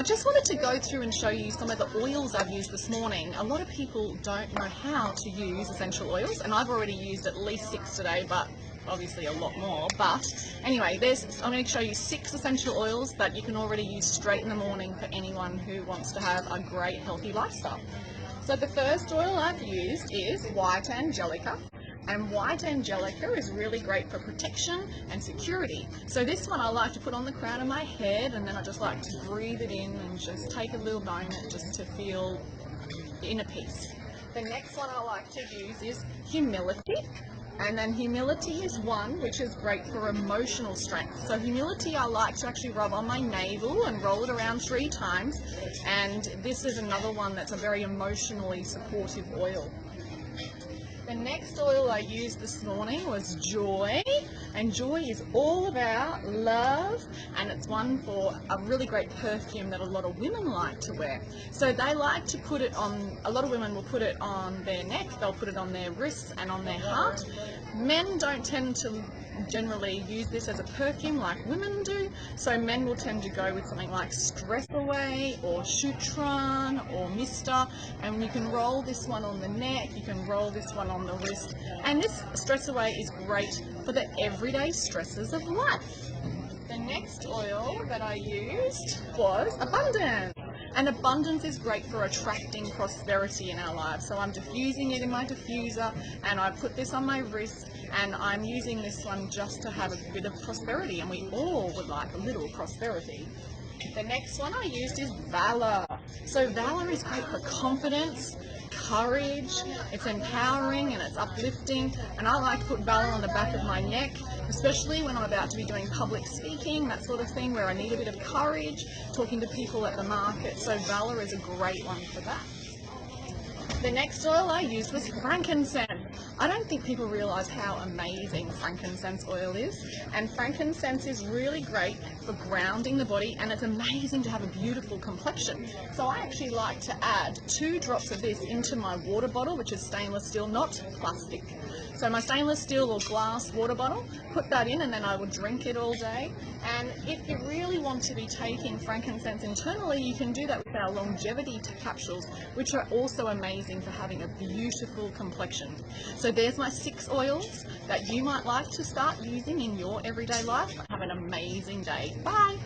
just wanted to go through and show you some of the oils I've used this morning. A lot of people don't know how to use essential oils, and I've already used at least 6 today, but obviously a lot more. But anyway, I'm going to show you 6 essential oils that you can already use straight in the morning for anyone who wants to have a great healthy lifestyle. So the first oil I've used is white Angelica. And white Angelica is really great for protection and security. So this one I like to put on the crown of my head, and then I just like to breathe it in and just take a little moment just to feel inner peace. The next one I like to use is humility. And then humility is one which is great for emotional strength. So humility I like to actually rub on my navel and roll it around 3 times. And this is another one that's a very emotionally supportive oil. The next oil I used this morning was joy, and joy is all about love, and it's one for a really great perfume that a lot of women like to wear. So they like to put it on, a lot of women will put it on their neck, they'll put it on their wrists and on their heart. Men don't tend to generally use this as a perfume like women do, so men will tend to go with something like Stress Away or Shutran or Mister, and you can roll this one on the neck, you can roll this one on the wrist, and this Stress Away is great for the everyday stresses of life. The next oil that I used was Abundance. And abundance is great for attracting prosperity in our lives. So I'm diffusing it in my diffuser, and I put this on my wrist, and I'm using this one just to have a bit of prosperity, and we all would like a little prosperity. The next one I used is Valor. So Valor is great for confidence, courage, it's empowering and it's uplifting, and I like to put Valor on the back of my neck, especially when I'm about to be doing public speaking, that sort of thing, where I need a bit of courage, talking to people at the market. So Valor is a great one for that. The next oil I used was frankincense. I don't think people realise how amazing frankincense oil is, and frankincense is really great for grounding the body, and it's amazing to have a beautiful complexion. So I actually like to add 2 drops of this into my water bottle, which is stainless steel, not plastic. So my stainless steel or glass water bottle, put that in, and then I would drink it all day. And if you really want to be taking frankincense internally, you can do that with our longevity capsules, which are also amazing for having a beautiful complexion. So there's my 6 oils that you might like to start using in your everyday life. Have an amazing day. Bye.